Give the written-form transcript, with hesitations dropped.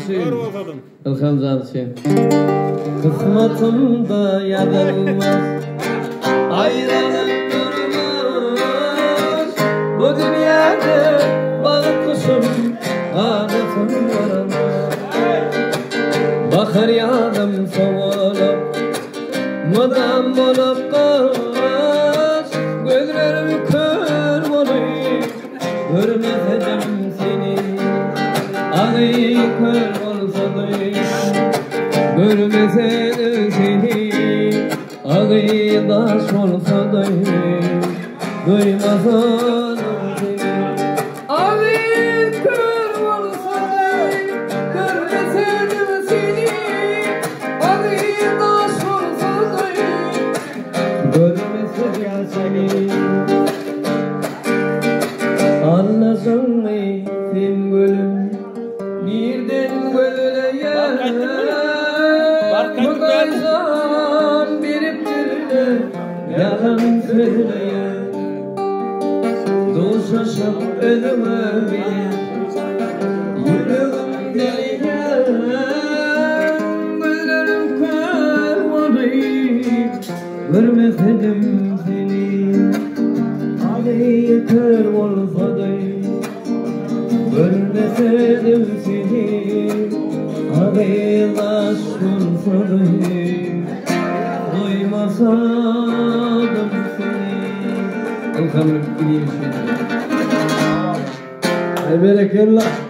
Hüseyin. İlham Can Hüseyin. Kısmatımda yazılmaz ayrılık durmaz. Bu dünyada balık kuşum adetım varamaz. Bakır yağdım soğulup mıdam bolup kaç. Gözlerim kör olup görmedim seni. Ağay kör olsa da görmesedim seni. Ağay daş olsa da duymasadım seni. Ağay kör olsa da görmesedim seni. Ağay daş olsa da görmesedim seni. Anlasın mı sen gülüm birden güleye. Bu kaysan biriktirine yalan söyleye. Dolaşıp ölüme bir yüreğim deliye. Gözlerim kör olup görmesedim seni. Ağay kör olsa da görmesedim seni. Ağay daş olsa da duymasadım seni. Elhamdülillah. Berekallah.